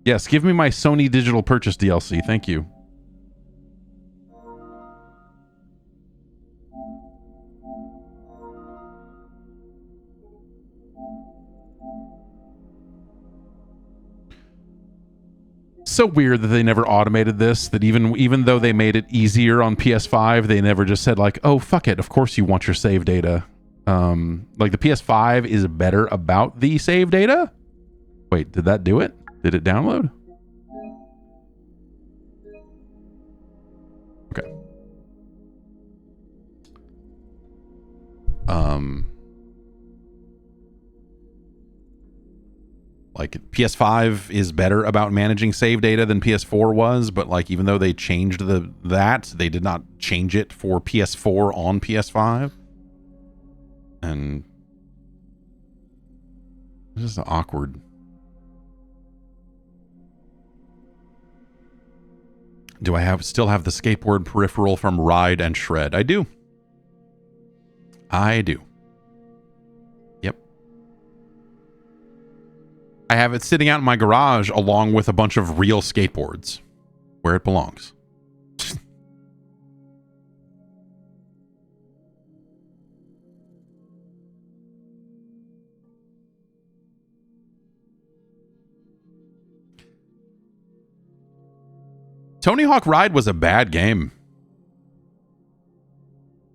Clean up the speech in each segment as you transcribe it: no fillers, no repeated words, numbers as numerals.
Yes, give me my Sony Digital Purchase DLC. Thank you. So weird that they never automated this, that even though they made it easier on PS5, they never just said like, oh, fuck it, of course you want your save data. Like the PS5 is better about the save data. Wait, did that do it? Did it download? Okay. Like PS5 is better about managing save data than PS4 was, but like even though they changed that, they did not change it for PS4 on PS5. And this is awkward. Do I still have the skateboard peripheral from Ride and Shred? I do. I do. Yep. I have it sitting out in my garage along with a bunch of real skateboards where it belongs. Tony Hawk Ride was a bad game.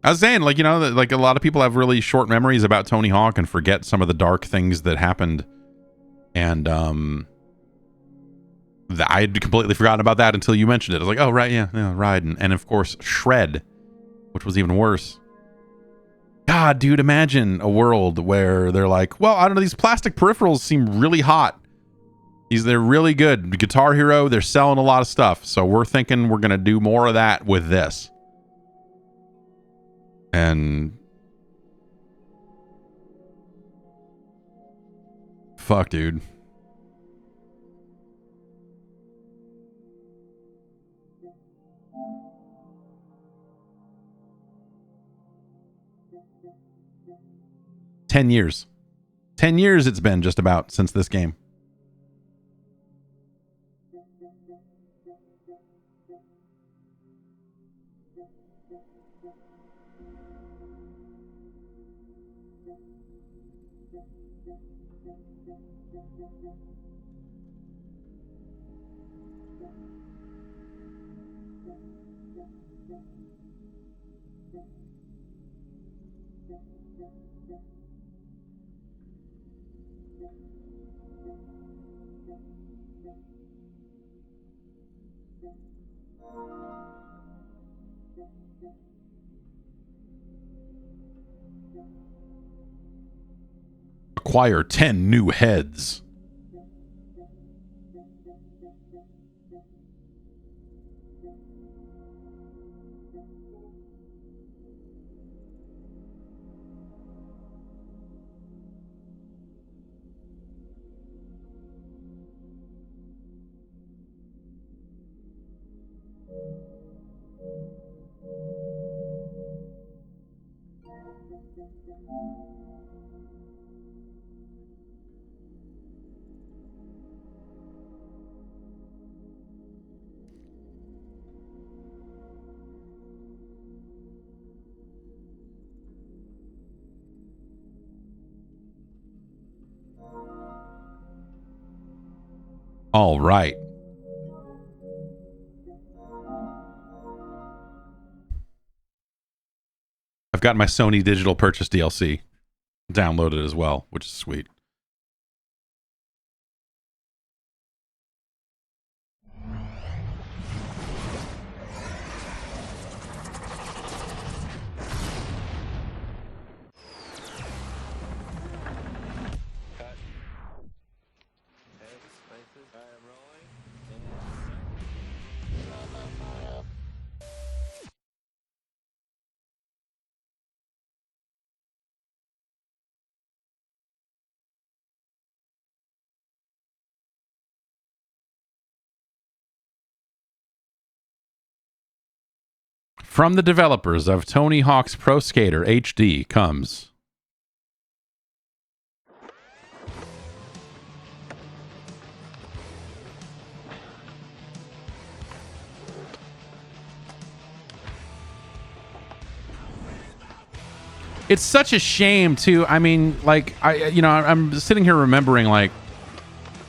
I was saying, like, you know, like a lot of people have really short memories about Tony Hawk and forget some of the dark things that happened. And I had completely forgotten about that until you mentioned it. I was like, oh, right, yeah, Ride. And of course, Shred, which was even worse. God, dude, imagine a world where they're like, well, I don't know, these plastic peripherals seem really hot. They're really good. Guitar Hero, they're selling a lot of stuff. So we're thinking we're going to do more of that with this. And fuck, dude. $10 years. 10 years it's been just about since this game. Acquire 10 new heads. All right. I've got my Sony Digital Purchase DLC downloaded as well, which is sweet. From the developers of Tony Hawk's Pro Skater HD comes It's such a shame too. I mean, like I'm sitting here remembering like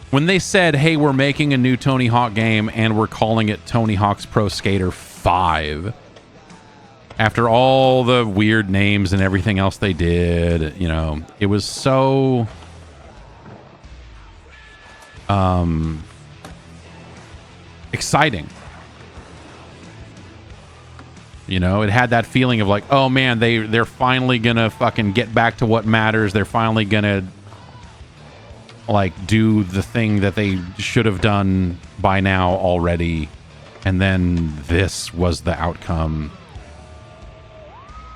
when they said, "Hey, we're making a new Tony Hawk game and we're calling it Tony Hawk's Pro Skater 5." After all the weird names and everything else they did, it was so exciting. It had that feeling of like, oh man, they're finally gonna fucking get back to what matters. They're finally gonna like do the thing that they should have done by now already. And then this was the outcome.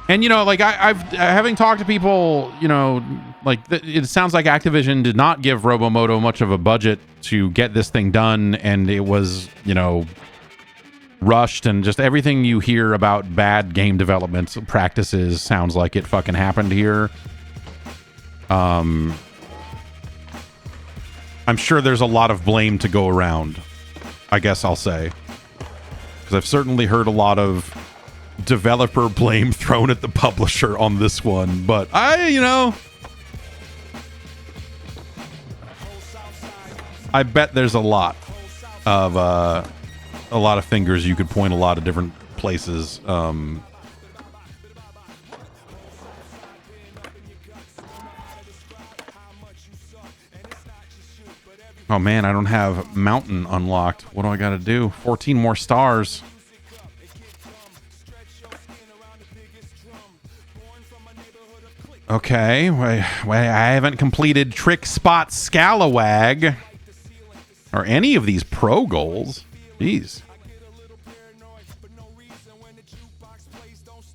And like I've having talked to people, it sounds like Activision did not give Robomoto much of a budget to get this thing done, and it was, rushed, and just everything you hear about bad game development practices sounds like it fucking happened here. I'm sure there's a lot of blame to go around, I guess I'll say, because I've certainly heard a lot of developer blame thrown at the publisher on this one, but I bet there's a lot of fingers you could point a lot of different places. Oh man, I don't have Mountain unlocked. What do I gotta do? 14 more stars. Okay, I haven't completed Trick Spot Scalawag or any of these pro goals. Jeez.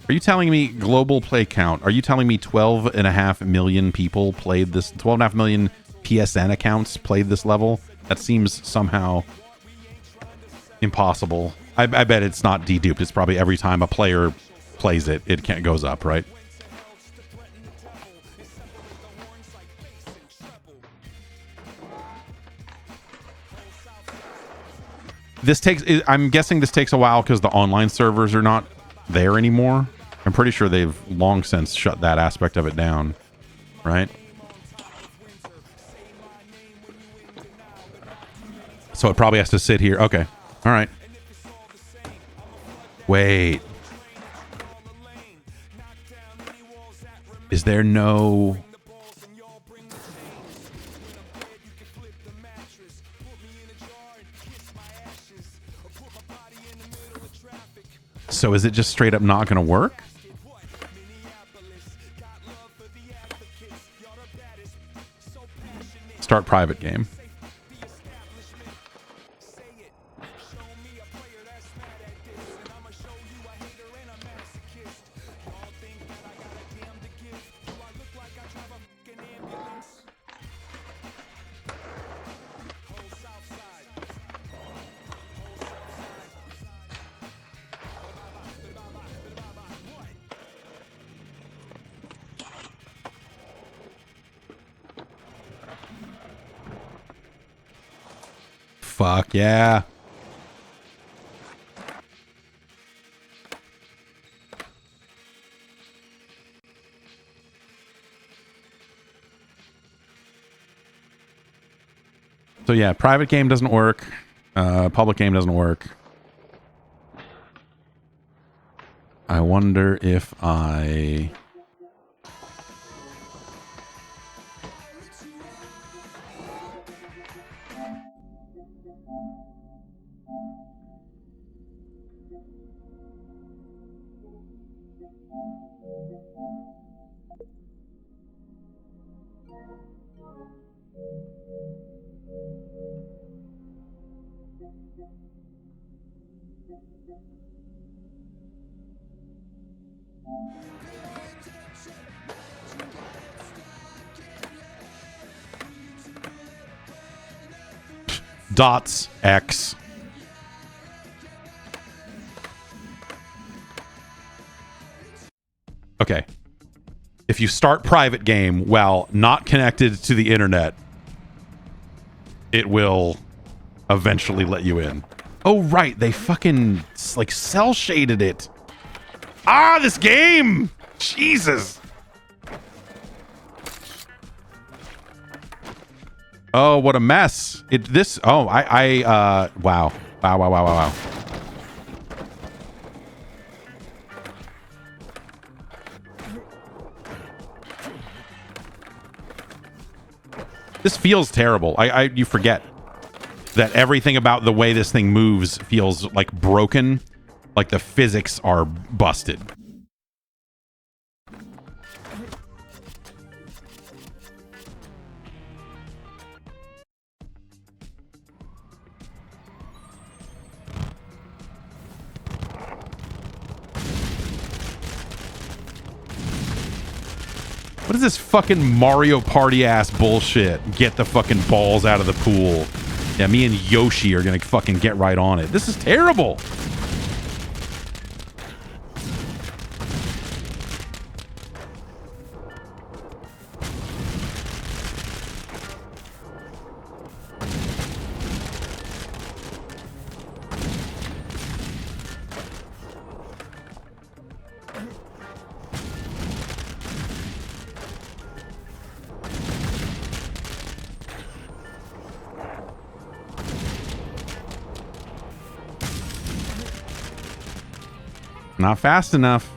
Are you telling me global play count? Are you telling me 12.5 million people played this? 12.5 million PSN accounts played this level? That seems somehow impossible. I bet it's not deduped. It's probably every time a player plays it, it goes up, right? I'm guessing this takes a while because the online servers are not there anymore. I'm pretty sure they've long since shut that aspect of it down, right? So it probably has to sit here. Okay. All right. Wait. Is there no... So is it just straight up not going to work? Start private game. Fuck yeah. So yeah, private game doesn't work. Public game doesn't work. I wonder if I... Dots X. Okay. If you start private game while not connected to the internet, it will eventually let you in. Oh, right. They fucking like cell shaded it. Ah, this game. Jesus. Oh, what a mess. Wow. Wow. This feels terrible. You forget that everything about the way this thing moves feels like broken, like the physics are busted. What is this fucking Mario Party ass bullshit? Get the fucking balls out of the pool. Yeah, me and Yoshi are gonna fucking get right on it. This is terrible. Not fast enough.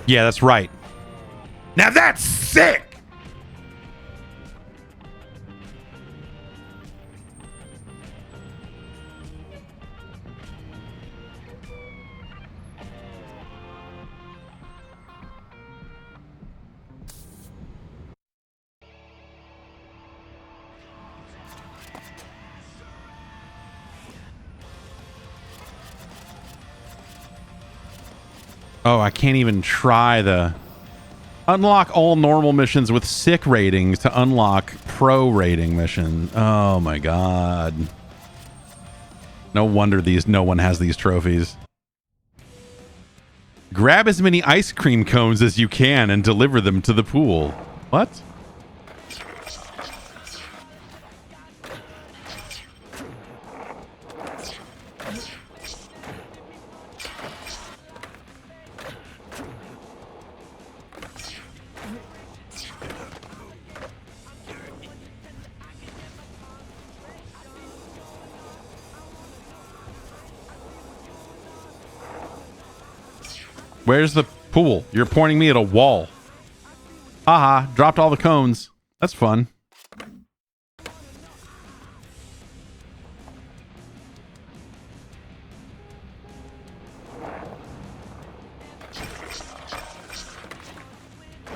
Yeah, that's right. Now that's sick! Oh, I can't even try the... Unlock all normal missions with sick ratings to unlock pro rating mission. Oh my god. No wonder no one has these trophies. Grab as many ice cream cones as you can and deliver them to the pool. What? Where's the pool? You're pointing me at a wall. Haha, dropped all the cones. That's fun.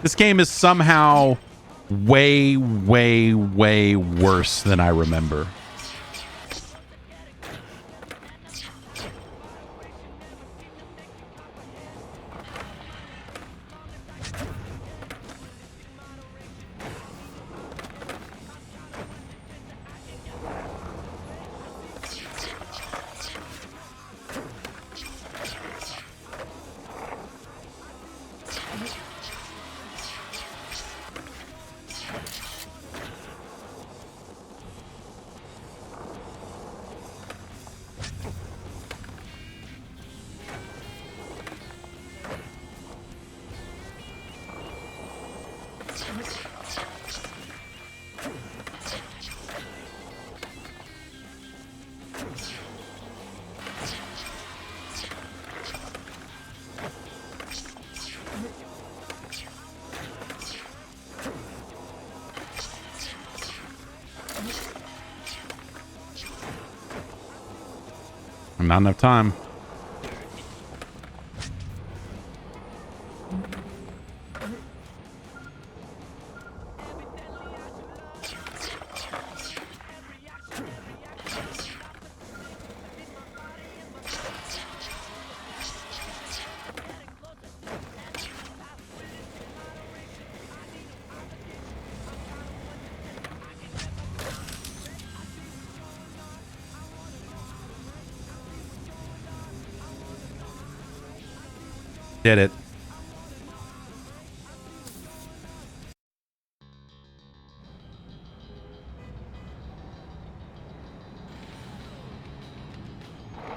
This game is somehow way, way, way worse than I remember. Not enough time. Did it.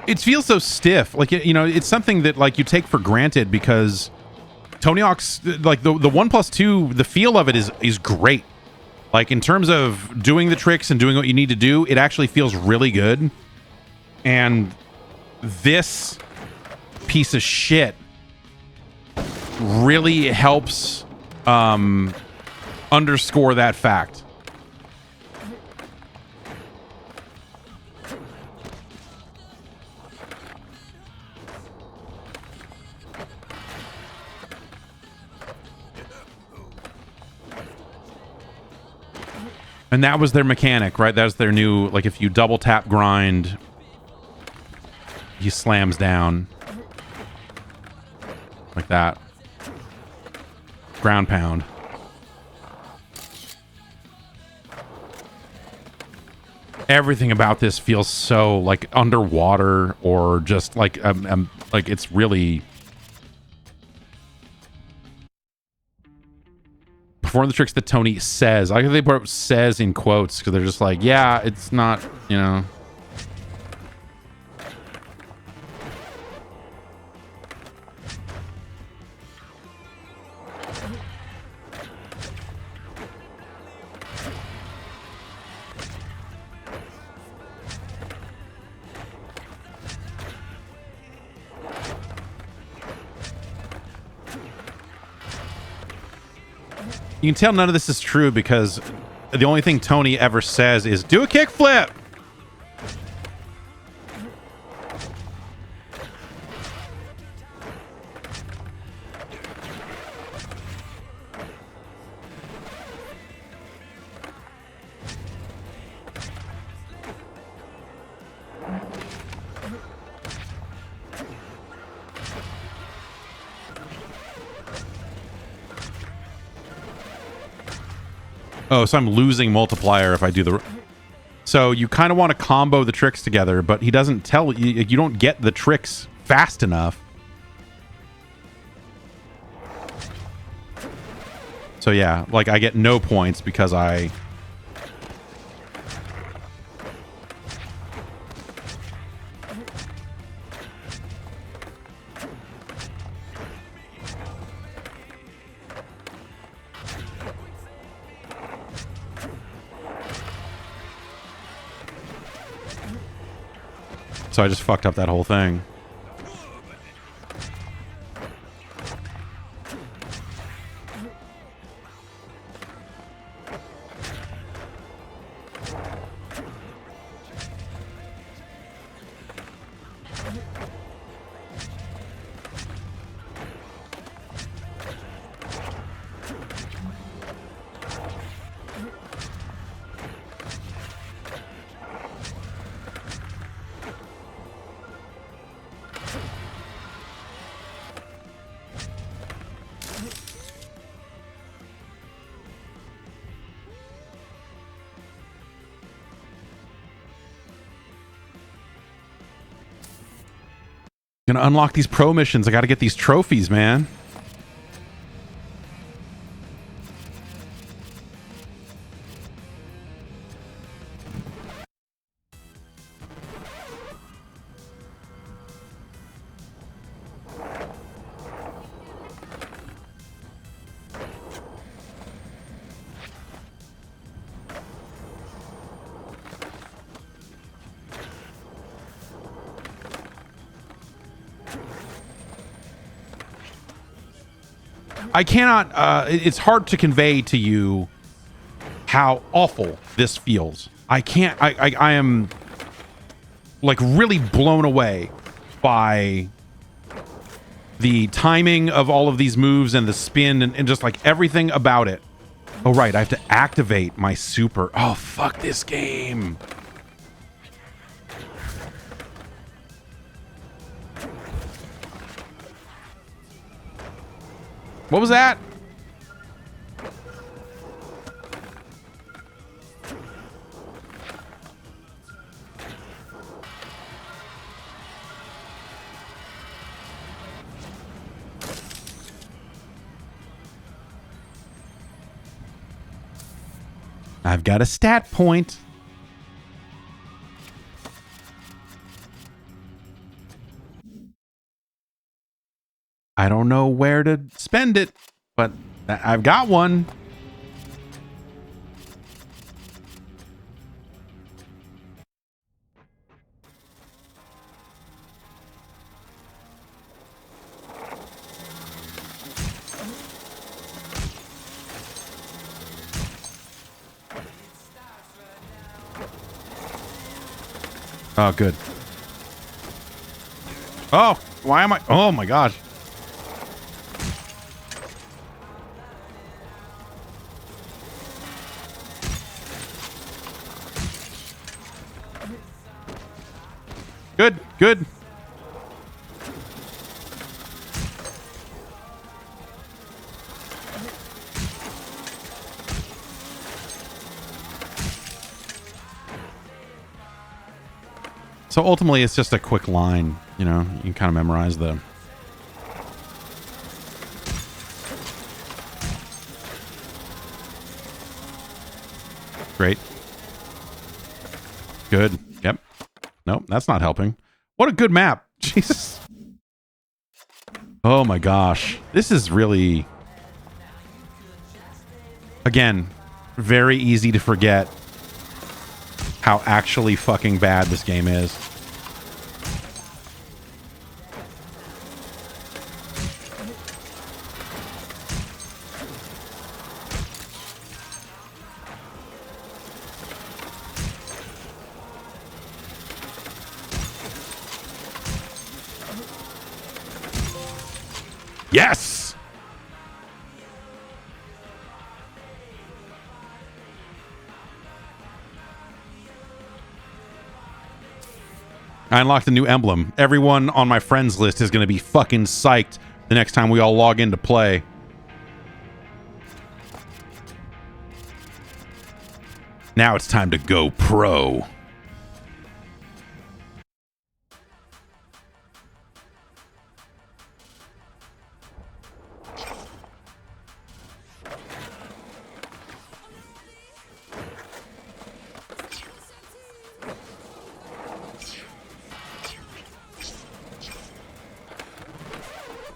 It feels so stiff. Like, you know, it's something that, like, you take for granted because Tony Hawk's, like, the 1+2, the feel of it is great. Like, in terms of doing the tricks and doing what you need to do, it actually feels really good. And this piece of shit really helps underscore that fact. And that was their mechanic, right? That was their new, like, if you double tap grind, he slams down. Like that. Ground pound. Everything about this feels so, like, underwater or just, like it's really... Perform the tricks that Tony says. I think they put says in quotes because they're just like, yeah, it's not, you know. You can tell none of this is true because the only thing Tony ever says is, do a kickflip! Oh, so I'm losing multiplier if I do the... So you kind of want to combo the tricks together, but he doesn't tell you... You don't get the tricks fast enough. So yeah, like I get no points because I... So I just fucked up that whole thing. Gonna unlock these pro missions. I gotta get these trophies, man. I cannot, it's hard to convey to you how awful this feels. I can't, I am like really blown away by the timing of all of these moves and the spin and just like everything about it. Oh, right. I have to activate my super. Oh, fuck this game. What was that? I've got a stat point. I don't know where to spend it, but I've got one. Oh, good. Oh, why am I? Oh my gosh. Good, good. So ultimately, it's just a quick line, you know, you can kind of memorize the... Great. Good. Yep. Nope, that's not helping. What a good map. Jesus. Oh my gosh. This is really... Again, very easy to forget how actually fucking bad this game is. Yes! I unlocked a new emblem. Everyone on my friends list is going to be fucking psyched the next time we all log in to play. Now it's time to go pro.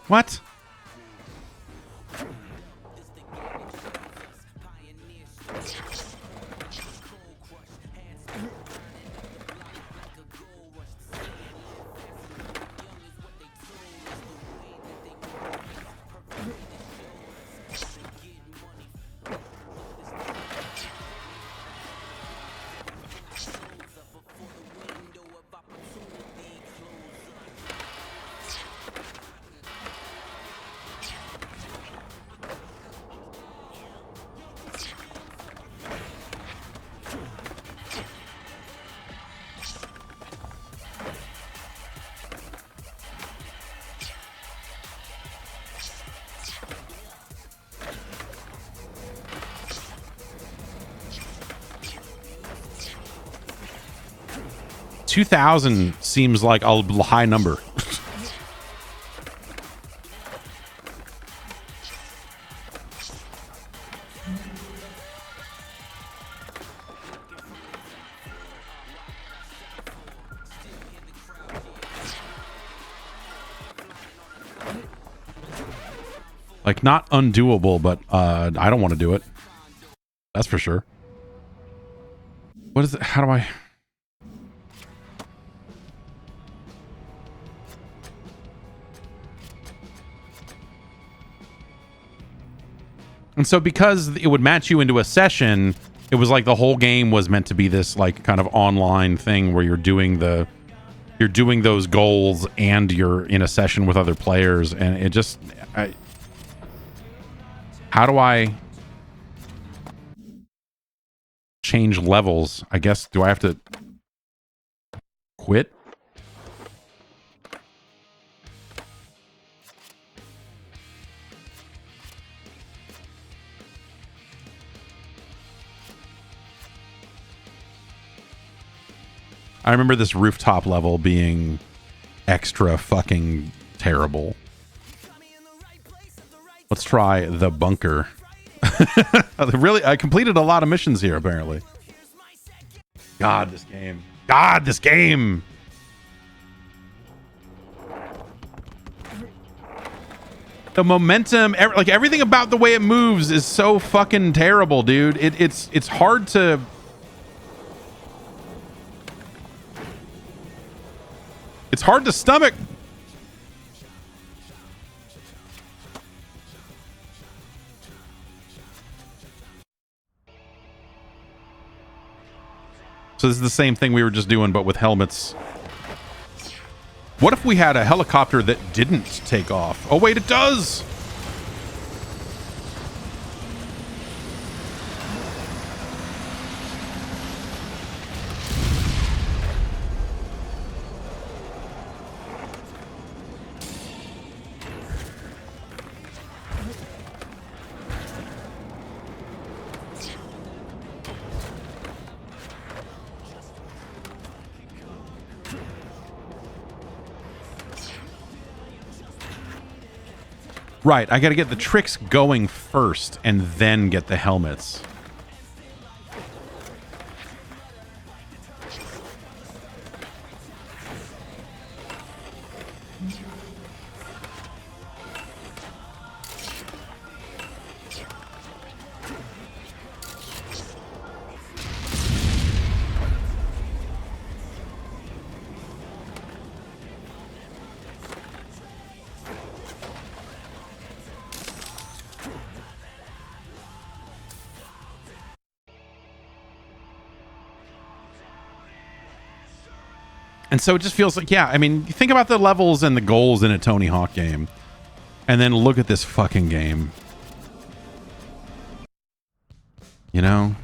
What? $2,000 seems like a high number. Like, not undoable, but I don't want to do it. That's for sure. What is it? How do I... And so because it would match you into a session, it was like the whole game was meant to be this like kind of online thing where you're doing those goals and you're in a session with other players, and it just how do I change levels? I guess, do I have to quit? I remember this rooftop level being extra fucking terrible. Let's try the bunker. Really, I completed a lot of missions here, apparently. God, this game. God, this game. The momentum, like everything about the way it moves is so fucking terrible, dude. It's hard to... It's hard to stomach. So this is the same thing we were just doing, but with helmets. What if we had a helicopter that didn't take off? Oh, wait, it does! Right, I gotta get the tricks going first and then get the helmets. And so it just feels like, yeah, I mean, think about the levels and the goals in a Tony Hawk game. And then look at this fucking game. You know?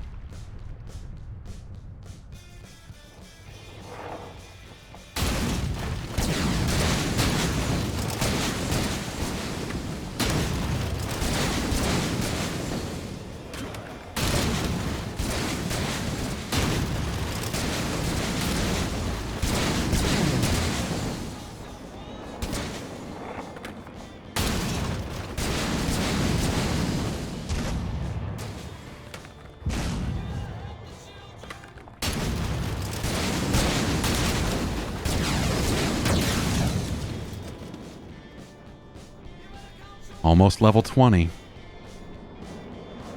Almost level 20.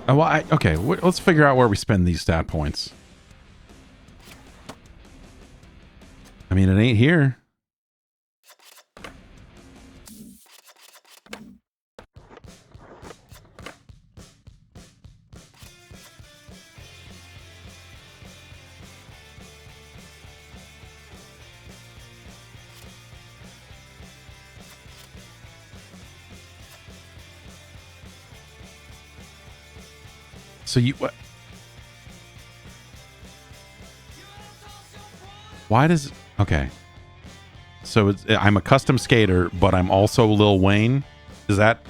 Oh, well, okay, let's figure out where we spend these stat points. I mean, it ain't here. So you what? Why does okay? So I'm a custom skater, but I'm also Lil Wayne. Is that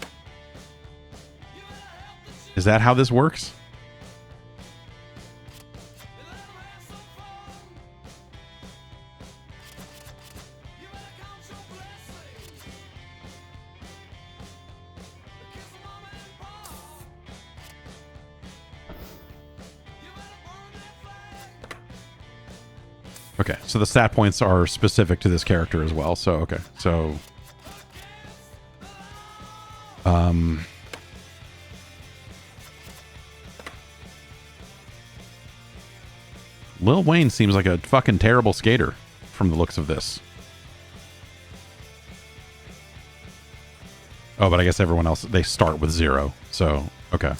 how this works? Okay, so the stat points are specific to this character as well. So, okay. So, Lil Wayne seems like a fucking terrible skater from the looks of this. Oh, but I guess everyone else, they start with 0. So, okay.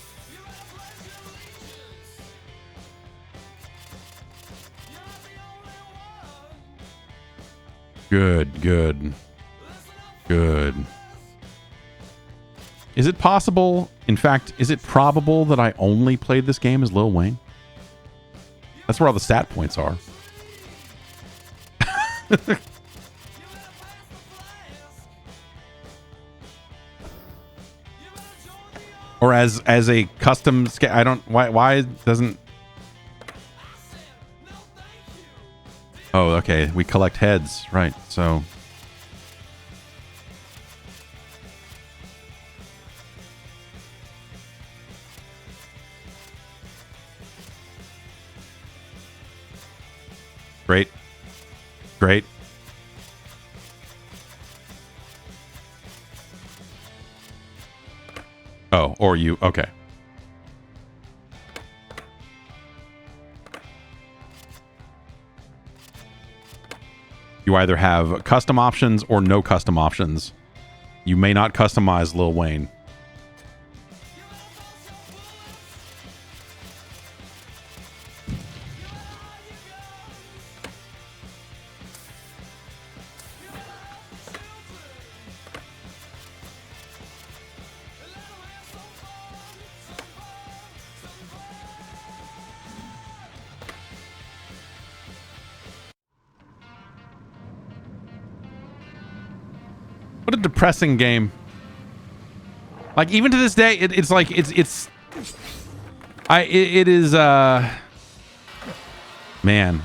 Good, good, good. Is it possible, in fact, is it probable that I only played this game as Lil Wayne? That's where all the stat points are. Or as a custom, I don't, why doesn't... Oh, okay. We collect heads. Right. So... Great. Great. Oh, or you. Okay. You either have custom options or no custom options. You may not customize Lil Wayne. What a depressing game. Like, even to this day, it's like, it is, man.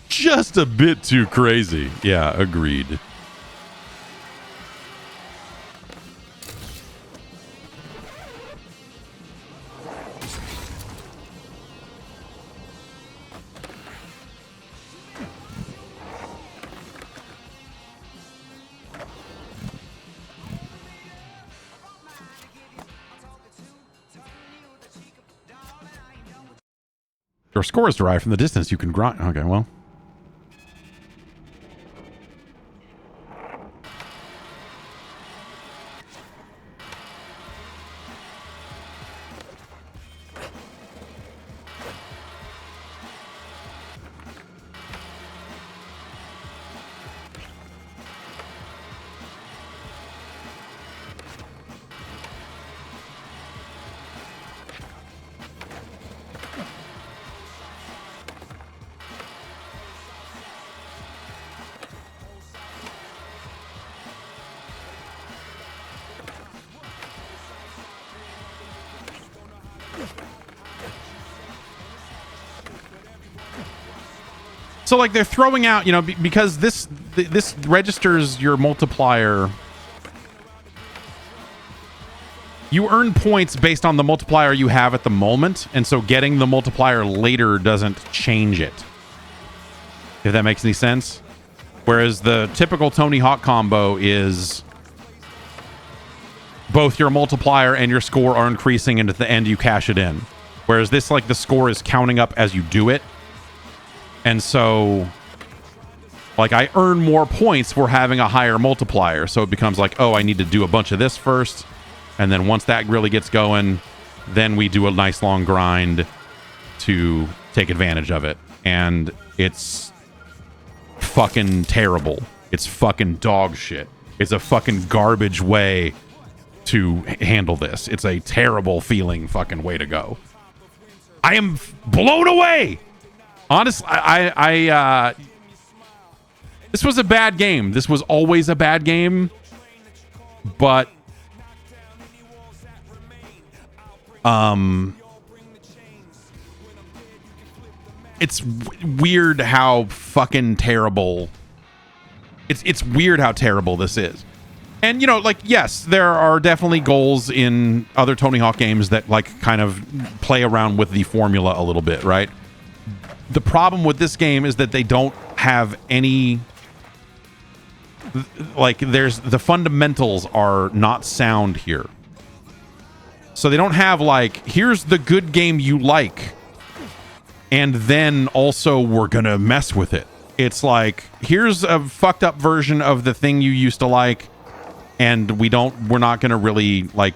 Just a bit too crazy. Yeah, agreed. Your score is derived from the distance you can grind. Okay, well. So, like, they're throwing out, you know, because this registers your multiplier. You earn points based on the multiplier you have at the moment, and so getting the multiplier later doesn't change it. If that makes any sense. Whereas the typical Tony Hawk combo is both your multiplier and your score are increasing, and at the end you cash it in. Whereas this, like, the score is counting up as you do it. And so, like, I earn more points for having a higher multiplier. So it becomes like, oh, I need to do a bunch of this first. And then once that really gets going, then we do a nice long grind to take advantage of it. And it's fucking terrible. It's fucking dog shit. It's a fucking garbage way to handle this. It's a terrible feeling fucking way to go. I am blown away. Honestly, this was a bad game. This was always a bad game, but it's weird how fucking terrible. It's weird how terrible this is. And, you know, like, yes, there are definitely goals in other Tony Hawk games that, like, kind of play around with the formula a little bit, right? The problem with this game is that they don't have any, like, the fundamentals are not sound here. So they don't have, like, here's the good game you like, and then also we're gonna mess with it. It's like, here's a fucked up version of the thing you used to like, and we're not gonna really, like,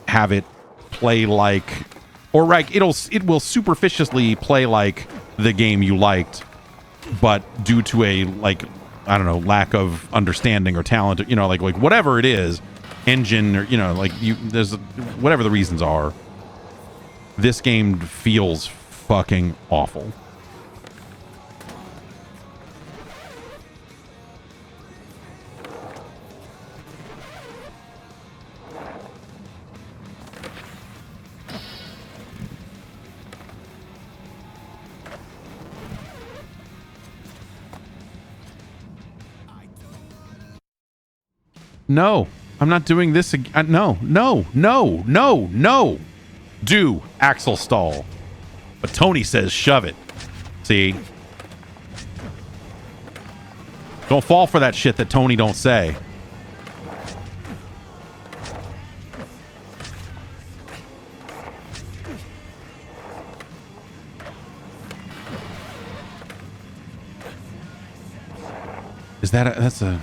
have it play like, or, like, it will superficially play like the game you liked, but due to a, like, I don't know, lack of understanding or talent, you know, like whatever it is, engine, or, you know, like there's whatever the reasons are, this game feels fucking awful. No, I'm not doing this again. No. Do Axel stall. But Tony says shove it. See? Don't fall for that shit that Tony don't say. Is that that's a...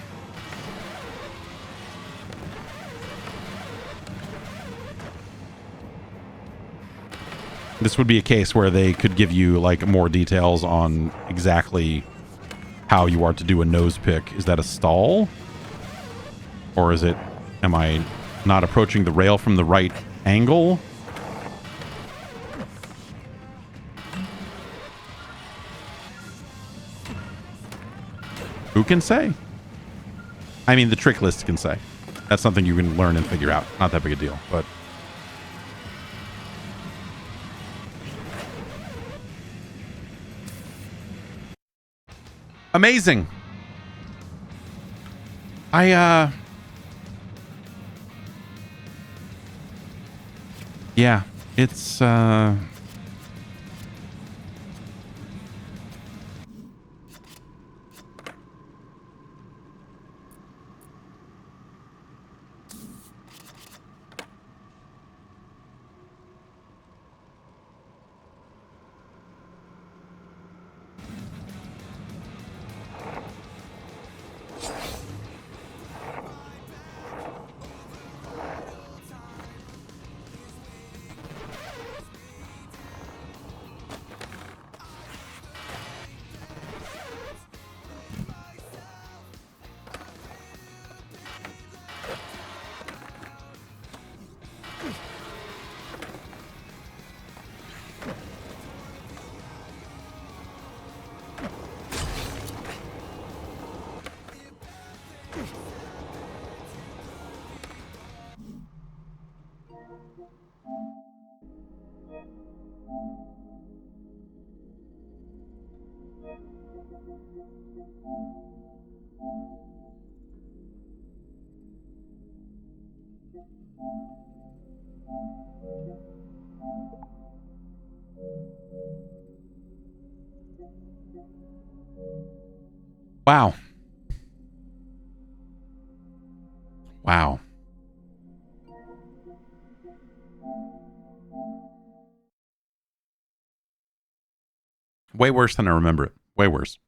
This would be a case where they could give you like more details on exactly how you are to do a nose pick. Is that a stall? Or is it, am I not approaching the rail from the right angle? Who can say? I mean, the trick list can say. That's something you can learn and figure out. Not that big a deal, but... Amazing. Yeah, it's wow. Wow. Way worse than I remember it. Way worse.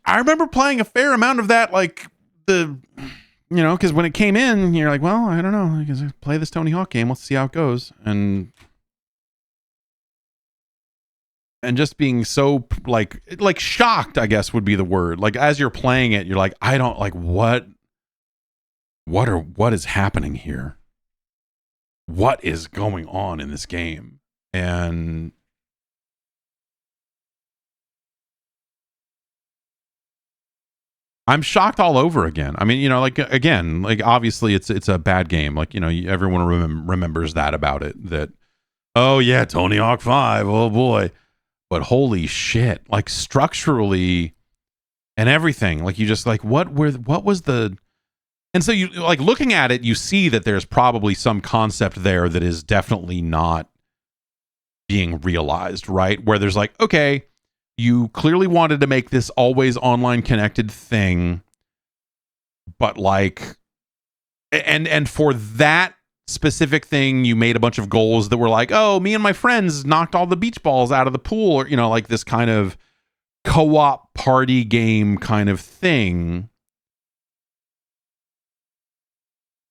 I remember playing a fair amount of that, like the, you know, because when it came in, you're like, well, I don't know, I guess I play this Tony Hawk game. Let's see how it goes. And just being so like shocked, I guess would be the word. Like as you're playing it, you're like, I don't like what is happening here? What is going on in this game? And I'm shocked all over again. I mean, you know, like again, like obviously it's a bad game. Like, you know, everyone remembers that about it. That, oh yeah, Tony Hawk 5. Oh boy. But holy shit, like structurally and everything, like you just like, what was the... And so you like looking at it, you see that there's probably some concept there that is definitely not being realized, right? Where there's like, okay, you clearly wanted to make this always online connected thing, but like, and for that specific thing, you made a bunch of goals that were like, oh, me and my friends knocked all the beach balls out of the pool, or, you know, like this kind of co-op party game kind of thing.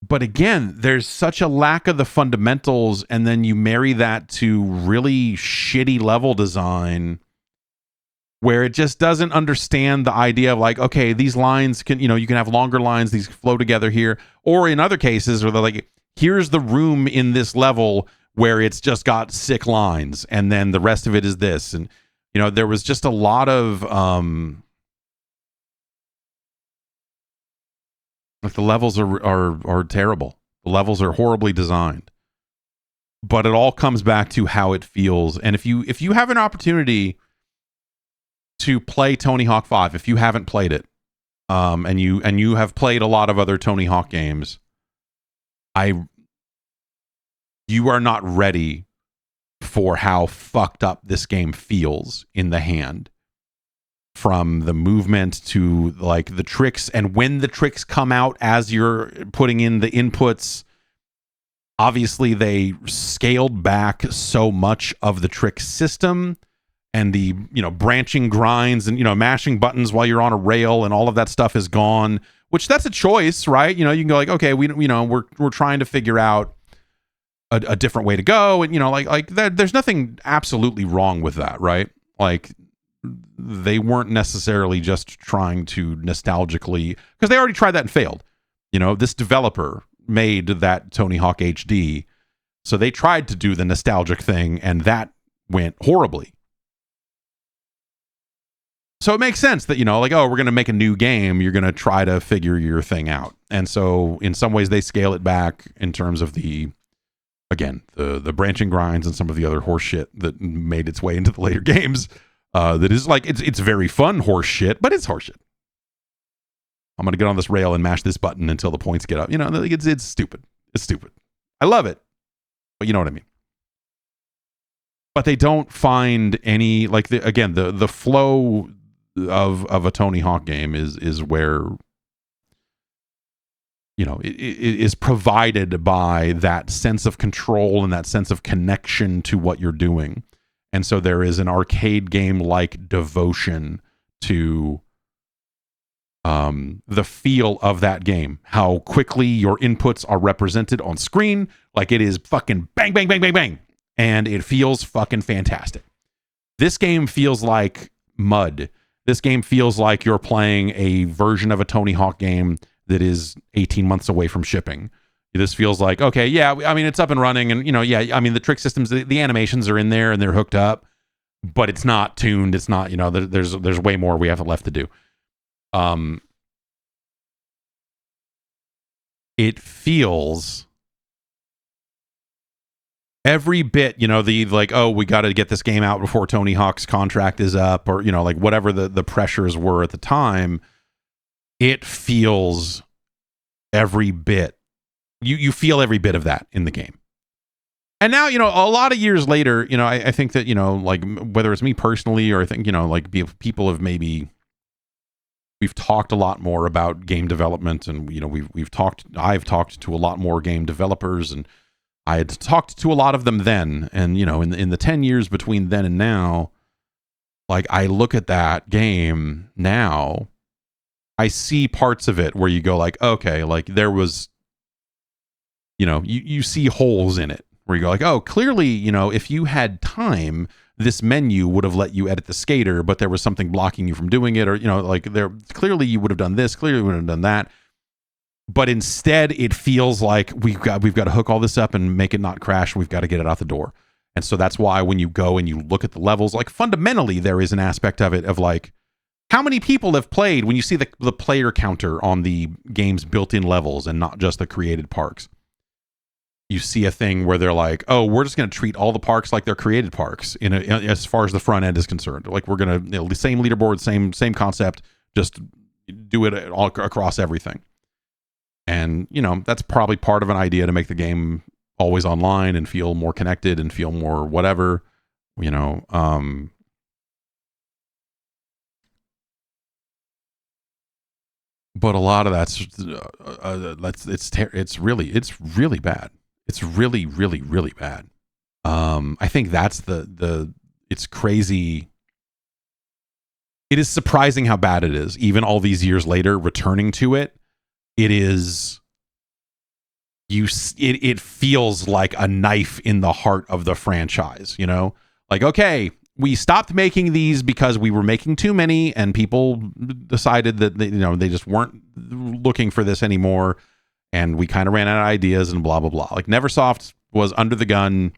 But again, there's such a lack of the fundamentals, and then you marry that to really shitty level design where it just doesn't understand the idea of like, okay, these lines can, you can have longer lines, these flow together here. Or in other cases where they're like, here's the room in this level where it's just got sick lines, and then the rest of it is this. And, there was just a lot of, like the levels are terrible. The levels are horribly designed. But it all comes back to how it feels. And if you have an opportunity to play Tony Hawk 5, if you haven't played it, and you have played a lot of other Tony Hawk games, you are not ready for how fucked up this game feels in the hand. From the movement to like the tricks, and when the tricks come out as you're putting in the inputs, obviously they scaled back so much of the trick system and the branching grinds and mashing buttons while you're on a rail and all of that stuff is gone, which that's a choice, right? You can go like, okay, we're trying to figure out a different way to go, and like that, there's nothing absolutely wrong with that, right? Like they weren't necessarily just trying to nostalgically, because they already tried that and failed. This developer made that Tony Hawk HD, so they tried to do the nostalgic thing and that went horribly. So it makes sense that, like, oh, we're going to make a new game, you're going to try to figure your thing out. And so in some ways they scale it back in terms of the branching grinds and some of the other horse shit that made its way into the later games. That is like, it's very fun horse shit, but it's horse shit. I'm going to get on this rail and mash this button until the points get up. It's stupid. It's stupid. I love it, but you know what I mean. But they don't find any, like, the flow of a Tony Hawk game is where, it is provided by that sense of control and that sense of connection to what you're doing. And so there is an arcade game like devotion to the feel of that game, how quickly your inputs are represented on screen, like it is fucking bang, bang, bang, bang, bang. And it feels fucking fantastic. This game feels like mud. This game feels like you're playing a version of a Tony Hawk game that is 18 months away from shipping. This feels like, okay, yeah, I mean, it's up and running, and, the trick systems, the animations are in there and they're hooked up, but it's not tuned. It's not, there's way more we have left to do. It feels every bit, the like, oh, we got to get this game out before Tony Hawk's contract is up, or, like whatever the pressures were at the time. It feels every bit. You feel every bit of that in the game. And now, a lot of years later, I think that, like whether it's me personally or I think, like people have we've talked a lot more about game development, and, I've talked to a lot more game developers, and I had talked to a lot of them then. And, in the 10 years between then and now, like I look at that game now, I see parts of it where you go like, okay, like there was, you see holes in it where you go like, oh, clearly, if you had time, this menu would have let you edit the skater, but there was something blocking you from doing it, or, like there, clearly you would have done this, clearly you would have done that. But instead it feels like we've got to hook all this up and make it not crash. We've got to get it out the door. And so that's why when you go and you look at the levels, like fundamentally there is an aspect of it of like, how many people have played when you see the player counter on the game's built-in levels and not just the created parks. You see a thing where they're like, oh, we're just going to treat all the parks like they're created parks as far as the front end is concerned. Like we're going to, the same leaderboard, same concept, just do it all across everything. And, that's probably part of an idea to make the game always online and feel more connected and feel more whatever, but a lot of it's really bad. It's really, really, really bad. I think that's it's crazy. It is surprising how bad it is. Even all these years later, returning to it, it is it feels like a knife in the heart of the franchise, you know? Like, okay, we stopped making these because we were making too many and people decided that they just weren't looking for this anymore, and we kind of ran out of ideas and blah blah blah. Like Neversoft was under the gun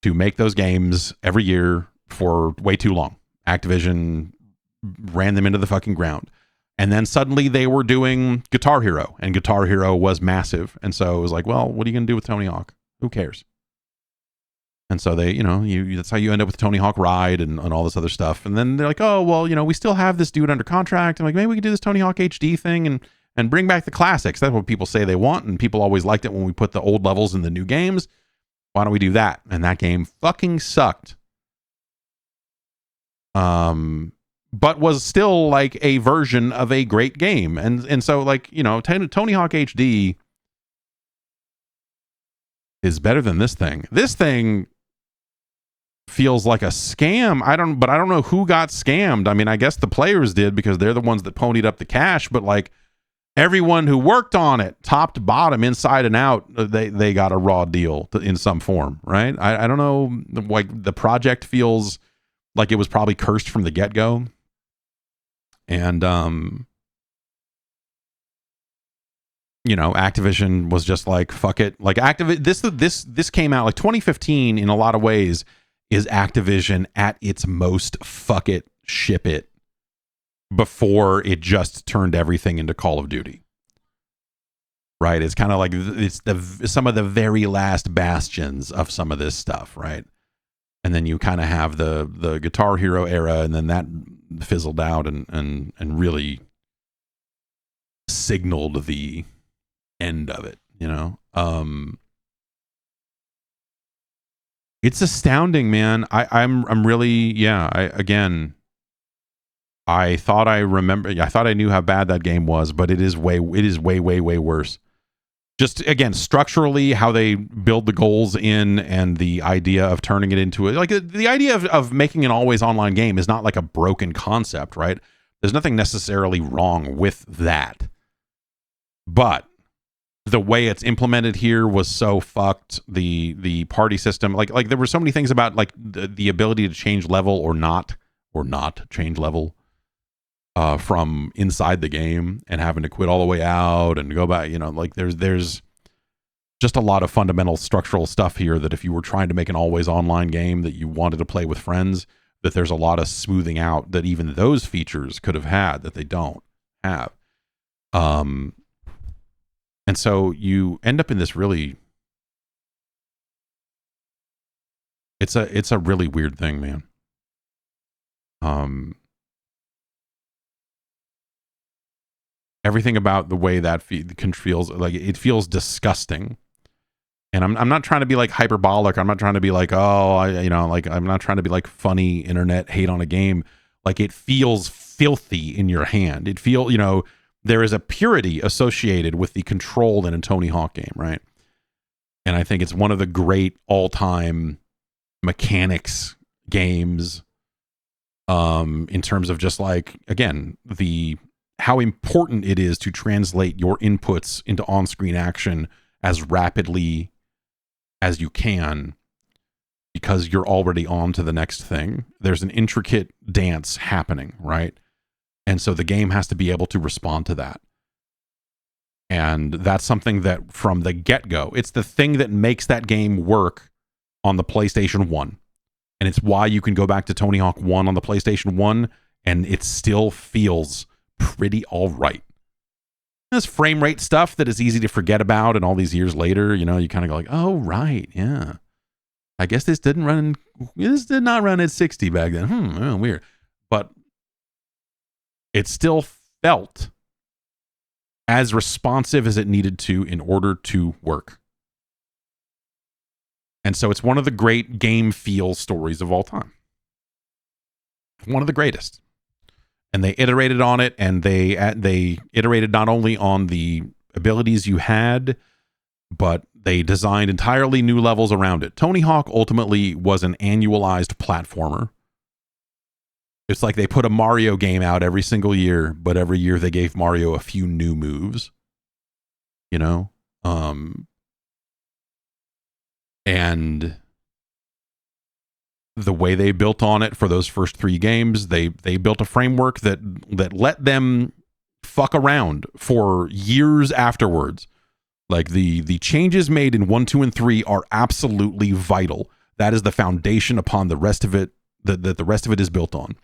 to make those games every year for way too long. Activision ran them into the fucking ground. And then suddenly they were doing Guitar Hero, and Guitar Hero was massive. And so it was like, well, what are you going to do with Tony Hawk? Who cares? And so they, that's how you end up with Tony Hawk Ride and all this other stuff. And then they're like, oh, well, we still have this dude under contract. And like, maybe we could do this Tony Hawk HD thing and bring back the classics. That's what people say they want. And people always liked it when we put the old levels in the new games. Why don't we do that? And that game fucking sucked. But was still like a version of a great game. And so like, Tony Hawk HD is better than this thing. This thing feels like a scam. I don't know who got scammed. I mean, I guess the players did because they're the ones that ponied up the cash, but like everyone who worked on it, top to bottom, inside and out, they got a raw deal in some form, right? I don't know, like the project feels like it was probably cursed from the get-go. And Activision was just like, fuck it. Like this came out like 2015 in a lot of ways is Activision at its most fuck it, ship it, before it just turned everything into Call of Duty. Right? It's kind of like it's some of the very last bastions of some of this stuff, right? And then you kind of have the Guitar Hero era, and then that fizzled out and really signaled the end of it, It's astounding, man. I'm really, I thought I knew how bad that game was, but it is way worse. Just again, structurally, how they build the goals in, and the idea of turning it into the idea of making an always online game is not like a broken concept, right? There's nothing necessarily wrong with that, but the way it's implemented here was so fucked. The party system, like there were so many things about like the ability to change level or not change level from inside the game, and having to quit all the way out and go back, like there's just a lot of fundamental structural stuff here that if you were trying to make an always online game that you wanted to play with friends, that there's a lot of smoothing out that even those features could have had that they don't have. And so you end up in this really, it's a really weird thing, man. Everything about the way that feels like it feels disgusting. And I'm not trying to be like hyperbolic. I'm not trying to be like, I'm not trying to be like funny internet hate on a game. Like it feels filthy in your hand. It there is a purity associated with the control in a Tony Hawk game, right? And I think it's one of the great all-time mechanics games, in terms of just like, again, how important it is to translate your inputs into on-screen action as rapidly as you can, because you're already on to the next thing. There's an intricate dance happening, right? And so the game has to be able to respond to that. And that's something that from the get-go, it's the thing that makes that game work on the PlayStation 1. And it's why you can go back to Tony Hawk 1 on the PlayStation 1 and it still feels pretty all right. There's frame rate stuff that is easy to forget about, and all these years later, you kind of go like, oh, right, yeah. I guess this did not run at 60 back then. Weird. But it still felt as responsive as it needed to in order to work. And so it's one of the great game feel stories of all time. One of the greatest. And they iterated on it, and they iterated not only on the abilities you had, but they designed entirely new levels around it. Tony Hawk ultimately was an annualized platformer. It's like they put a Mario game out every single year, but every year they gave Mario a few new moves. And the way they built on it for those first 3 games, they built a framework that let them fuck around for years afterwards. Like the changes made in 1, 2, and 3 are absolutely vital. That is the foundation upon the rest of it that the rest of it is built on.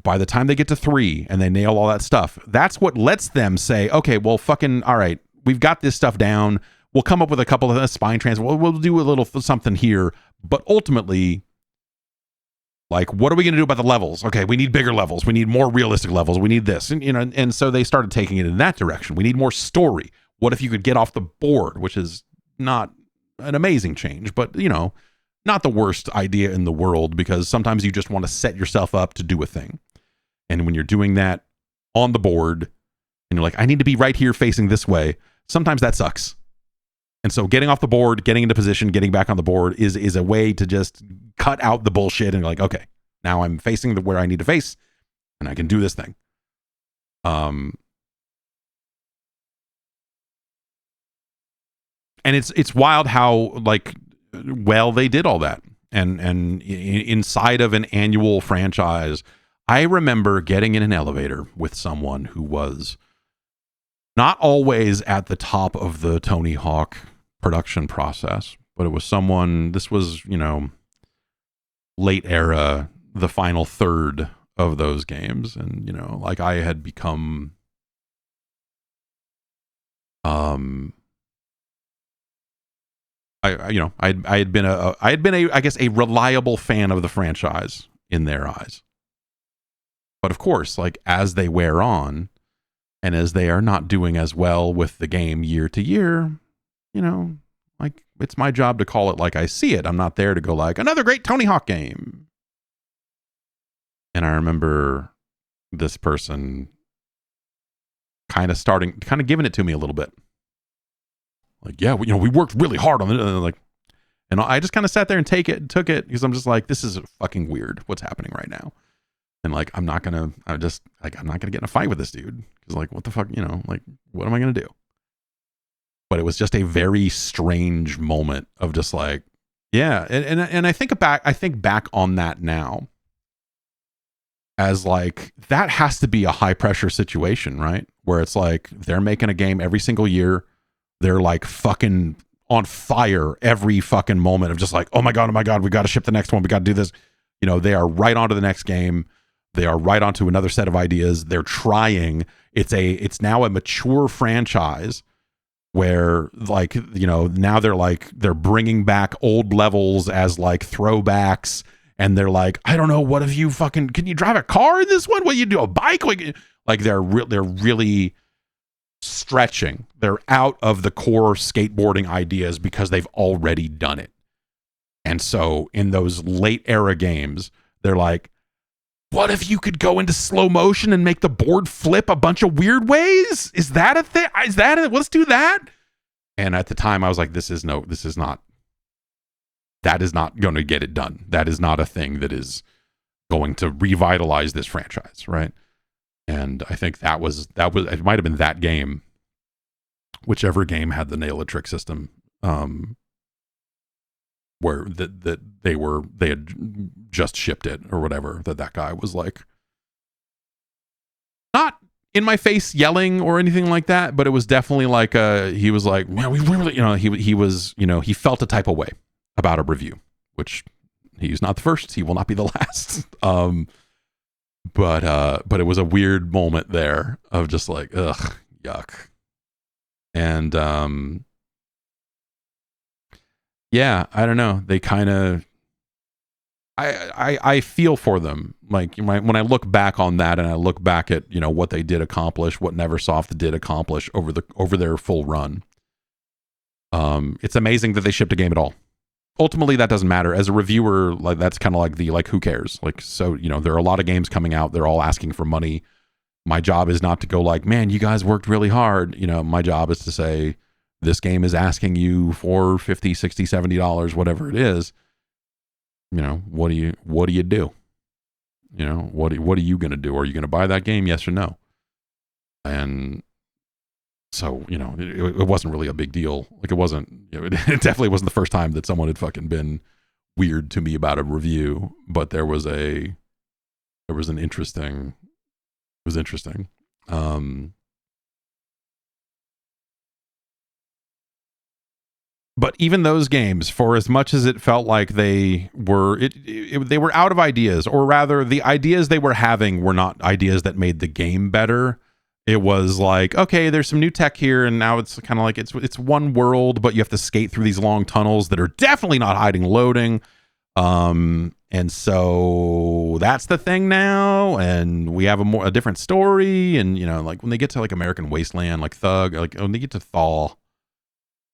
By the time they get to 3 and they nail all that stuff, that's what lets them say, okay, well, fucking, all right, we've got this stuff down. We'll come up with a couple of spine trans. We'll do a little something here. But ultimately, like, what are we going to do about the levels? Okay, we need bigger levels. We need more realistic levels. We need this. And, and so they started taking it in that direction. We need more story. What if you could get off the board, which is not an amazing change, but, not the worst idea in the world, because sometimes you just want to set yourself up to do a thing. And when you're doing that on the board and you're like, I need to be right here facing this way, sometimes that sucks. And so getting off the board, getting into position, getting back on the board is a way to just cut out the bullshit and you're like, okay, now I'm facing where I need to face and I can do this thing. And it's wild how, like, well, they did all that. And inside of an annual franchise, I remember getting in an elevator with someone who was not always at the top of the Tony Hawk production process, but it was someone, this was, late era, the final third of those games. And, like, I had become, I had been I guess a reliable fan of the franchise in their eyes. But of course, like, as they wear on and as they are not doing as well with the game year to year, like, it's my job to call it like I see it. I'm not there to go like, another great Tony Hawk game. And I remember this person kind of giving it to me a little bit. Like, yeah, we worked really hard on it. And I just kind of sat there and took it because I'm just like, this is fucking weird what's happening right now. And like, I'm not gonna get in a fight with this dude because, like, what the fuck, like, what am I gonna do? But it was just a very strange moment of just like, yeah, and I think back on that now as like, that has to be a high pressure situation, right? Where it's like they're making a game every single year. They're like fucking on fire every fucking moment of just like, oh my God, we got to ship the next one. We got to do this. They are right onto the next game. They are right onto another set of ideas. They're trying. It's now a mature franchise where, like, now they're bringing back old levels as like throwbacks. And they're like, I don't know, what if you can you drive a car in this one? What, you do a bike? Like they're really stretching. They're out of the core skateboarding ideas because they've already done it. And so in those late era games, they're like, what if you could go into slow motion and make the board flip a bunch of weird ways? Is that a thing? Let's do that. And at the time I was like, that is not going to get it done. That is not a thing that is going to revitalize this franchise. Right. And I think that was, it might've been that game, whichever game had the nail a trick system, where that they had just shipped it or whatever, that guy was like, not in my face yelling or anything like that, but it was definitely like, he was like, man, we really, he was, he felt a type of way about a review, which he's not the first, he will not be the last. But it was a weird moment there of just like, ugh, yuck. And yeah, I don't know. They kind of, I feel for them. Like, when I look back on that and I look back at, what they did accomplish, what Neversoft did accomplish over their full run. It's amazing that they shipped a game at all. Ultimately, that doesn't matter. As a reviewer, like, that's kind of like who cares? Like, so, there are a lot of games coming out. They're all asking for money. My job is not to go like, man, you guys worked really hard. My job is to say, this game is asking you for $50, $60, $70, whatever it is. What do you do? What are you going to do? Are you going to buy that game? Yes or no? And So, you know, it wasn't really a big deal. Like, it wasn't, you know, it definitely wasn't the first time that someone had fucking been weird to me about a review, but there was an interesting, it was interesting. But even those games, for as much as it felt like they were, they were out of ideas, or rather, the ideas they were having were not ideas that made the game better. It was like, okay, there's some new tech here, and now it's kind of like it's one world, but you have to skate through these long tunnels that are definitely not hiding loading. And so that's the thing now, and we have a different story, and you know, like when they get to like American Wasteland, like Thug, like when they get to Thaw.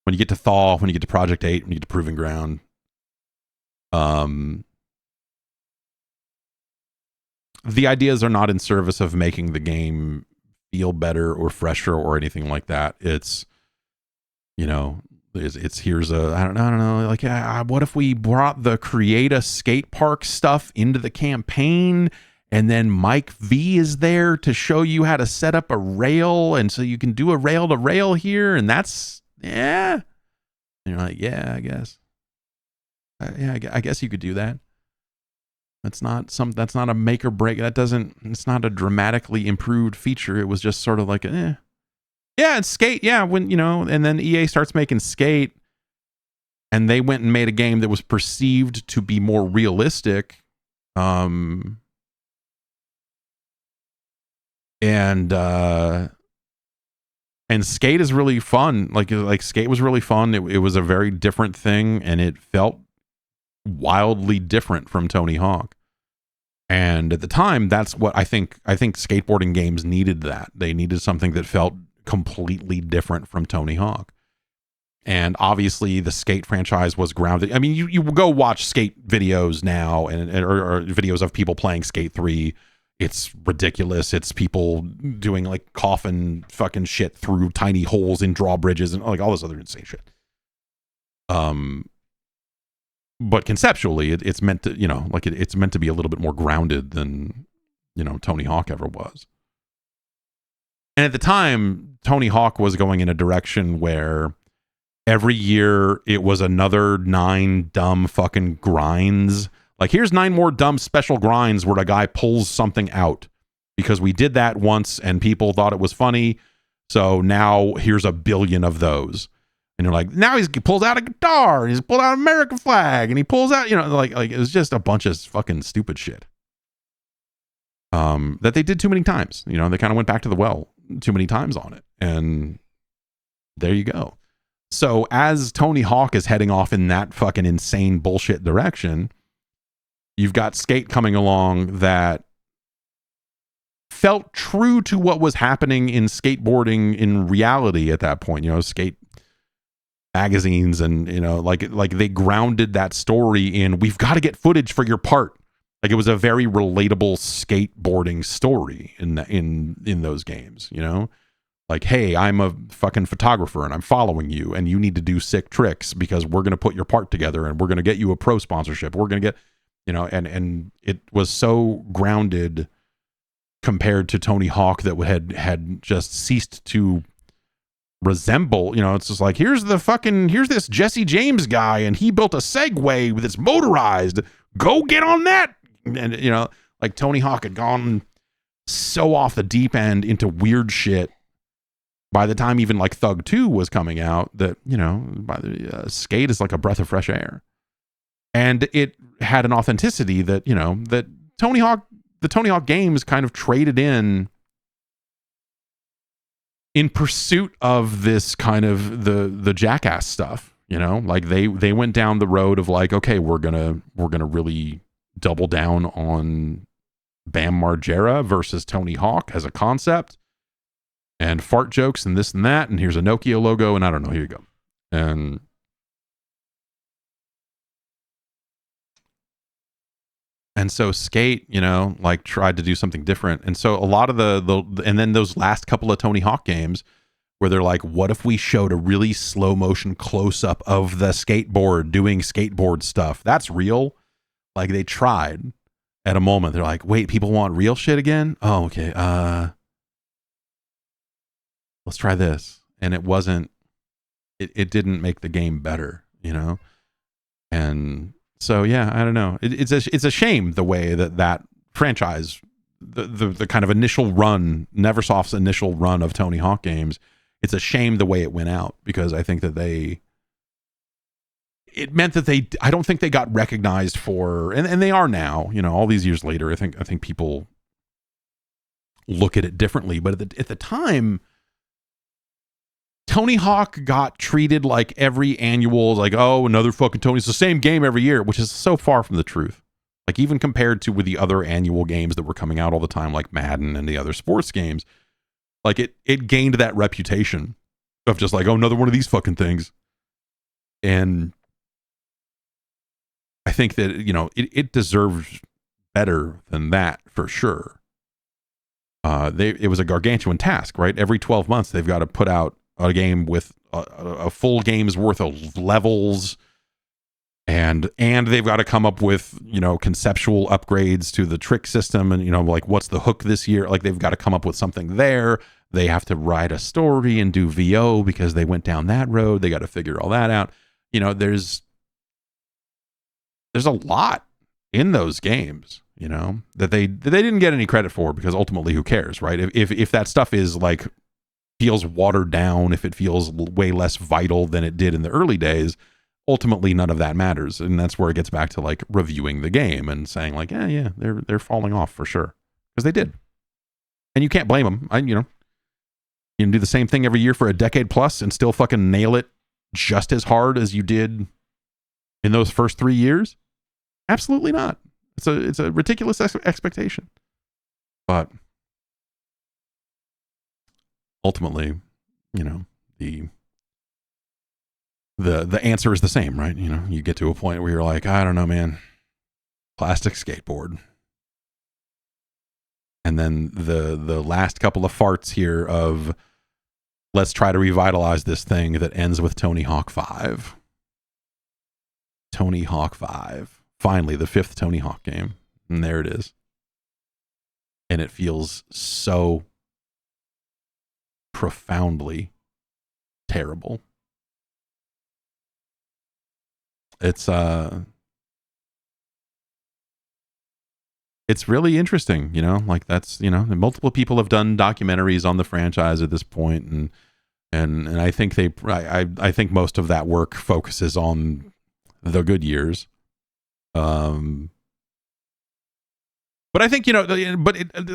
When you get to Project 8, when you get to Proving Ground, the ideas are not in service of making the game feel better or fresher or anything like that. It's, you know, it's here's a, I don't know, like, what if we brought the create a skate park stuff into the campaign, and then Mike V is there to show you how to set up a rail, and so you can do a rail to rail here, and that's, yeah. And you're like, yeah, I guess. Yeah, I guess you could do that. That's not a make or break. It's not a dramatically improved feature. It was just sort of like, yeah, it's Skate. Yeah, when, you know, and then EA starts making Skate, and they went and made a game that was perceived to be more realistic. And Skate is really fun. Like Skate was really fun. It was a very different thing, and it felt wildly different from Tony Hawk. And at the time, that's what I think skateboarding games needed. That they needed something that felt completely different from Tony Hawk. And obviously the Skate franchise was grounded. I mean, you go watch Skate videos now, or videos of people playing Skate 3. It's ridiculous. It's people doing like coffin fucking shit through tiny holes in drawbridges and like all this other insane shit. But conceptually, it's meant to, you know, like it's meant to be a little bit more grounded than, you know, Tony Hawk ever was. And at the time, Tony Hawk was going in a direction where every year it was another 9 dumb fucking grinds. Like, here's 9 more dumb special grinds where a guy pulls something out because we did that once and people thought it was funny. So now here's 1 billion of those. And you're like, now he pulls out a guitar, and he's pulled out an American flag, and he pulls out, you know, like it was just a bunch of fucking stupid shit. That they did too many times. You know, they kind of went back to the well too many times on it. And there you go. So as Tony Hawk is heading off in that fucking insane bullshit direction, you've got Skate coming along that felt true to what was happening in skateboarding in reality at that point. You know, Skate magazines, and you know, like they grounded that story in, we've got to get footage for your part. Like, it was a very relatable skateboarding story in those games, you know, like, hey, I'm a fucking photographer and I'm following you, and you need to do sick tricks because we're going to put your part together, and we're going to get you a pro sponsorship. We're going to get, you know, and it was so grounded compared to Tony Hawk that had just ceased to resemble, you know, it's just like, here's this Jesse James guy, and he built a Segway that's motorized. Go get on that. And, you know, like Tony Hawk had gone so off the deep end into weird shit by the time even like Thug 2 was coming out that, you know, Skate is like a breath of fresh air. And it had an authenticity that, you know, that the Tony Hawk games kind of traded in pursuit of this kind of the jackass stuff, you know, like they went down the road of like, okay, we're gonna really double down on Bam Margera versus Tony Hawk as a concept, and fart jokes and this and that, and here's a Nokia logo, and I don't know, here you go. And so Skate, you know, like tried to do something different. And so a lot of and then those last couple of Tony Hawk games where they're like, what if we showed a really slow motion close up of the skateboard doing skateboard stuff? That's real. Like, they tried at a moment. They're like, wait, people want real shit again? Oh, okay. Let's try this. and it didn't make the game better, you know? And so, yeah, I don't know. It's a shame the way that franchise, the kind of initial run, Neversoft's initial run of Tony Hawk games, it's a shame the way it went out, because I think that it meant that I don't think they got recognized for, and they are now, you know, all these years later, I think people look at it differently. But at the time, Tony Hawk got treated like every annual, like, oh, another fucking Tony. It's the same game every year, which is so far from the truth. Like, even compared to with the other annual games that were coming out all the time, like Madden and the other sports games, like it gained that reputation of just like, oh, another one of these fucking things. And I think that, you know, it deserves better than that for sure. It was a gargantuan task, right? Every 12 months, they've got to put out a game with a full game's worth of levels, and they've got to come up with, you know, conceptual upgrades to the trick system, and, you know, like, what's the hook this year? Like, they've got to come up with something there. They have to write a story and do VO because they went down that road. They got to figure all that out. You know, there's a lot in those games, you know, that they didn't get any credit for, because ultimately, who cares, right? If that stuff is like, feels watered down, if it feels way less vital than it did in the early days, ultimately none of that matters. And that's where it gets back to like reviewing the game and saying like, yeah, they're falling off for sure, because they did. And you can't blame them. You can do the same thing every year for a decade plus and still fucking nail it just as hard as you did in those first 3 years. Absolutely not. It's a ridiculous expectation. But ultimately, you know, the answer is the same, right? You know, you get to a point where you're like, I don't know, man, plastic skateboard. And then the last couple of farts here of, let's try to revitalize this thing, that ends with Tony Hawk 5. Tony Hawk 5. Finally, the 5th Tony Hawk game. And there it is. And it feels so profoundly terrible. It's really interesting, you know, like, that's, you know, multiple people have done documentaries on the franchise at this point, and I think I think most of that work focuses on the good years. But I think, you know,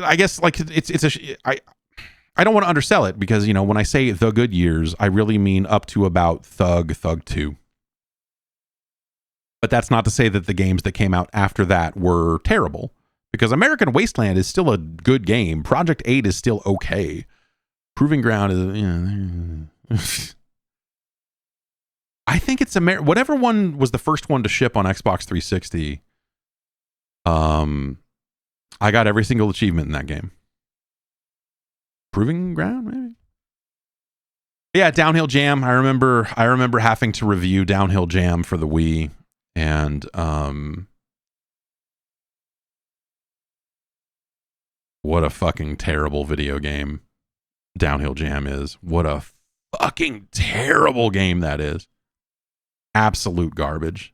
I guess like I don't want to undersell it, because, you know, when I say the good years, I really mean up to about Thug 2. But that's not to say that the games that came out after that were terrible, because American Wasteland is still a good game. Project 8 is still okay. Proving Ground is, you know, I think it's whatever one was the first one to ship on Xbox 360. I got every single achievement in that game. Proving Ground, maybe. Yeah, Downhill Jam. I remember having to review Downhill Jam for the Wii, and what a fucking terrible video game Downhill Jam is. What a fucking terrible game that is. Absolute garbage.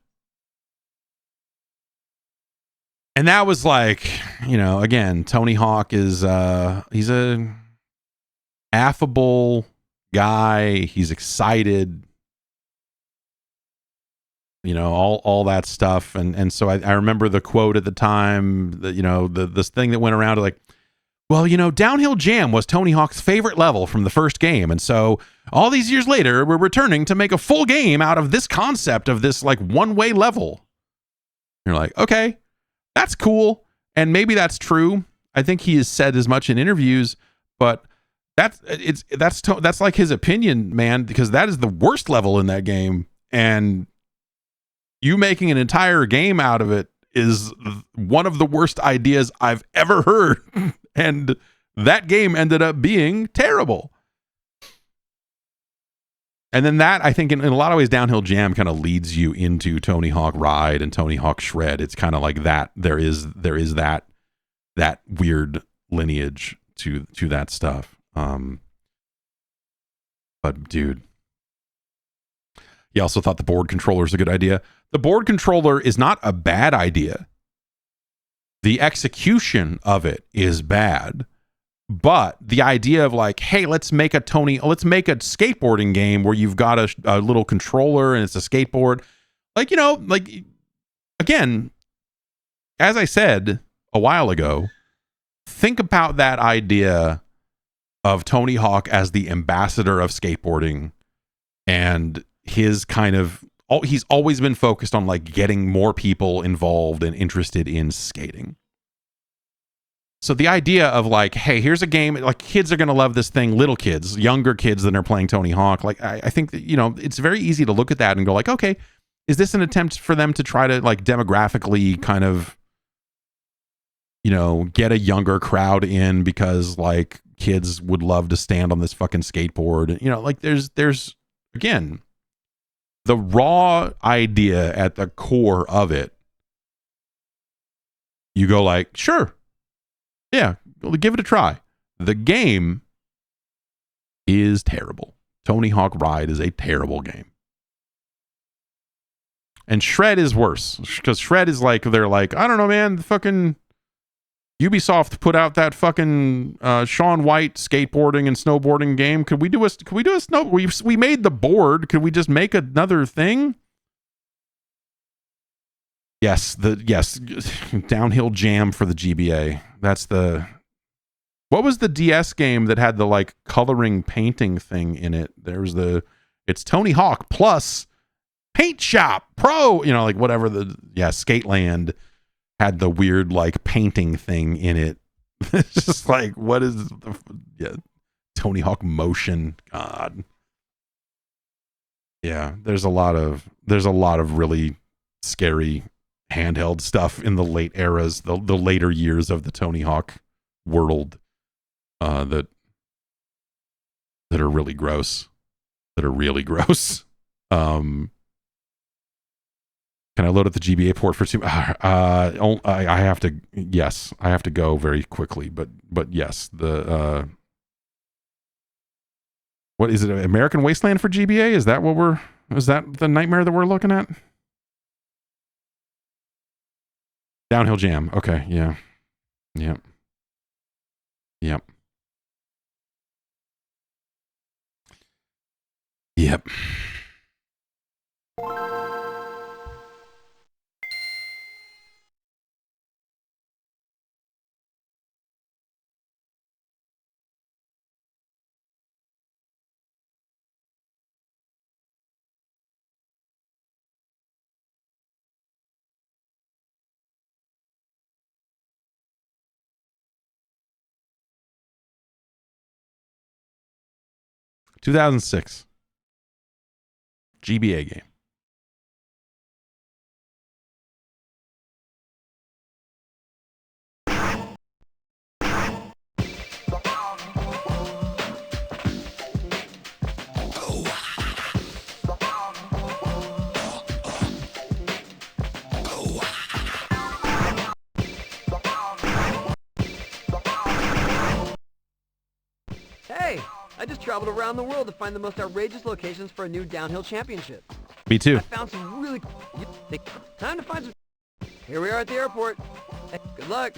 And that was like, you know, again, Tony Hawk is he's a affable guy. He's excited, you know, all that stuff. And so I remember the quote at the time that, you know, this thing that went around like, well, you know, Downhill Jam was Tony Hawk's favorite level from the first game. And so all these years later, we're returning to make a full game out of this concept of this like one-way level. You're like, okay, that's cool. And maybe that's true. I think he has said as much in interviews, but that's like his opinion, man, because that is the worst level in that game. And you making an entire game out of it is one of the worst ideas I've ever heard. And that game ended up being terrible. And then that, I think, in a lot of ways, Downhill Jam kind of leads you into Tony Hawk Ride and Tony Hawk Shred. It's kind of like that. There is that weird lineage to that stuff. But dude, he also thought the board controller is a good idea. The board controller is not a bad idea. The execution of it is bad. But the idea of like, hey, let's make a skateboarding game where you've got a little controller and it's a skateboard. Like, you know, like, again, as I said a while ago, think about that idea of Tony Hawk as the ambassador of skateboarding, and his kind of, he's always been focused on like getting more people involved and interested in skating. So the idea of like, hey, here's a game, like kids are going to love this thing, little kids, younger kids that are playing Tony Hawk. Like, I think that, you know, it's very easy to look at that and go like, okay, is this an attempt for them to try to like demographically kind of, you know, get a younger crowd in because like kids would love to stand on this fucking skateboard? You know, like there's again, the raw idea at the core of it, you go like, sure, yeah, give it a try. The game is terrible. Tony Hawk Ride is a terrible game. And Shred is worse, because Shred is like, they're like, I don't know, man, the fucking Ubisoft put out that fucking Shaun White skateboarding and snowboarding game. Could we do a snow? We made the board. Could we just make another thing? Yes, Downhill Jam for the GBA. That's the. What was the DS game that had the like coloring painting thing in it? It's Tony Hawk plus Paint Shop Pro. You know, like whatever Skateland had the weird like painting thing in it. It's just like, what is Tony Hawk Motion? God. Yeah, there's a lot of really scary handheld stuff in the late eras, the later years of the Tony Hawk world, that are really gross. Can I load up the GBA port for two? I have to. Yes, I have to go very quickly. But yes, what is it? American Wasteland for GBA? Is that the nightmare that we're looking at? Downhill Jam. Okay. Yeah. Yep. Yep. Yep. 2006 GBA game. Hey, I just traveled around the world to find the most outrageous locations for a new downhill championship. Me too. I found some really time to find some. Here we are at the airport. Hey, good luck.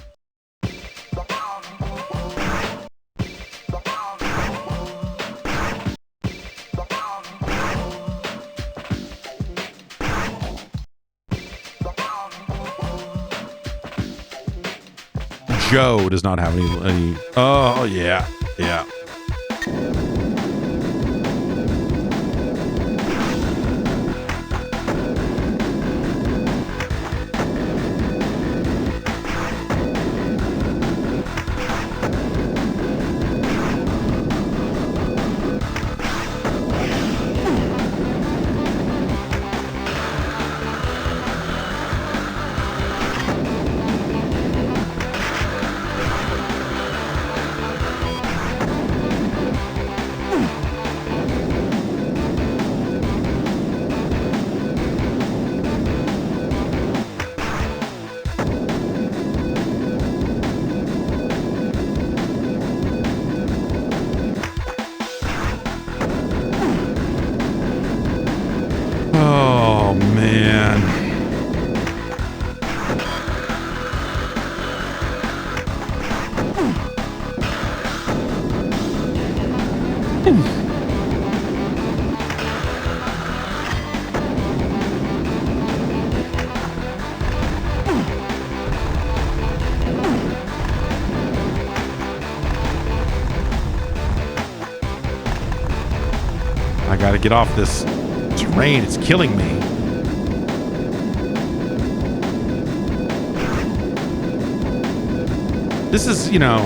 Joe does not have any. Oh yeah. gotta get off this terrain. It's killing me. This is, you know,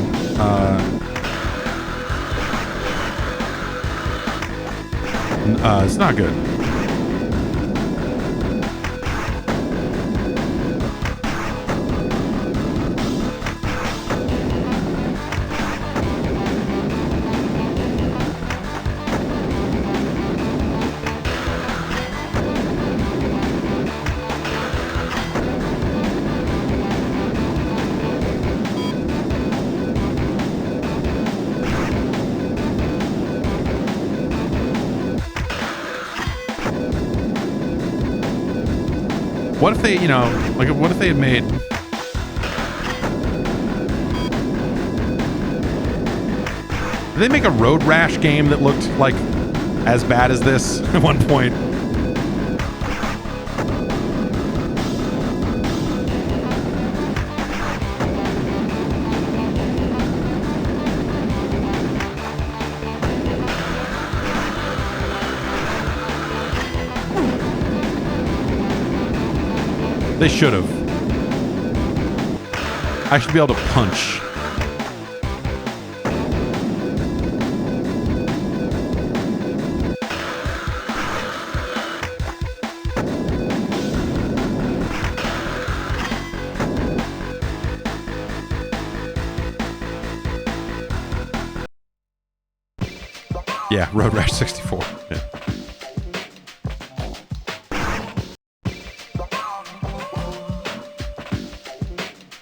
it's not good. What if they, you know, like, what if they had made... Did they make a Road Rash game that looked, like, as bad as this at one point? They should have. I should be able to punch. Yeah, Road Rash 64. Yeah.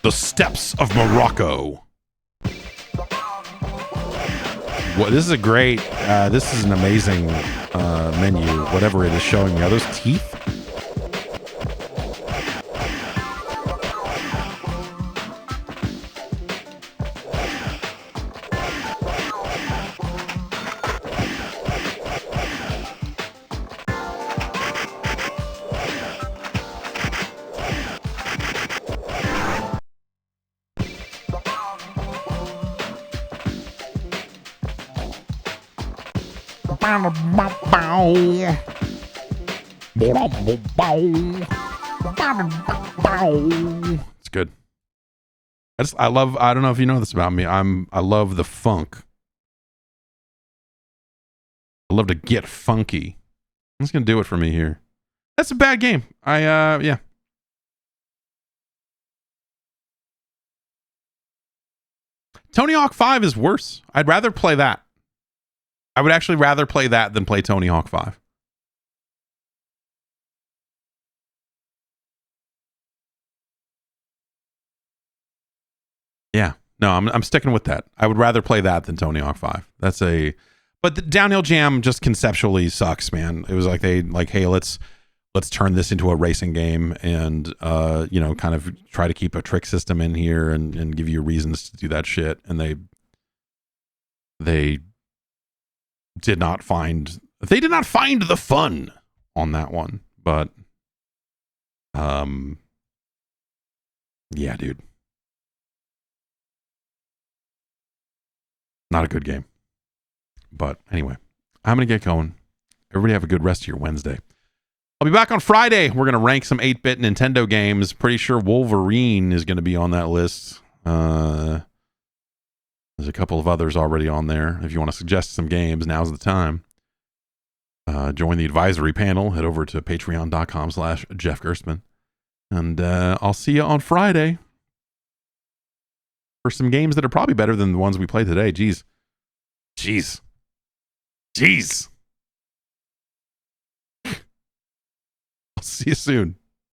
The Steps of Morocco. Well, this is a great, this is an amazing menu, whatever it is showing me. Are those teeth? It's good. I don't know if you know this about me. I love the funk. I love to get funky. That's gonna do it for me here. That's a bad game. Yeah. Tony Hawk 5 is worse. I'd rather play that. I would actually rather play that than play Tony Hawk 5. Yeah. No, I'm sticking with that. I would rather play that than Tony Hawk 5. But the Downhill Jam just conceptually sucks, man. It was like hey, let's turn this into a racing game and you know, kind of try to keep a trick system in here and give you reasons to do that shit. And they did not find the fun on that one. But yeah, dude. Not a good game. But anyway, I'm going to get going. Everybody have a good rest of your Wednesday. I'll be back on Friday. We're going to rank some 8-bit Nintendo games. Pretty sure Wolverine is going to be on that list. There's a couple of others already on there. If you want to suggest some games, now's the time. Join the advisory panel. Head over to patreon.com/Jeff Gerstmann. And I'll see you on Friday for some games that are probably better than the ones we played today. Jeez. I'll see you soon.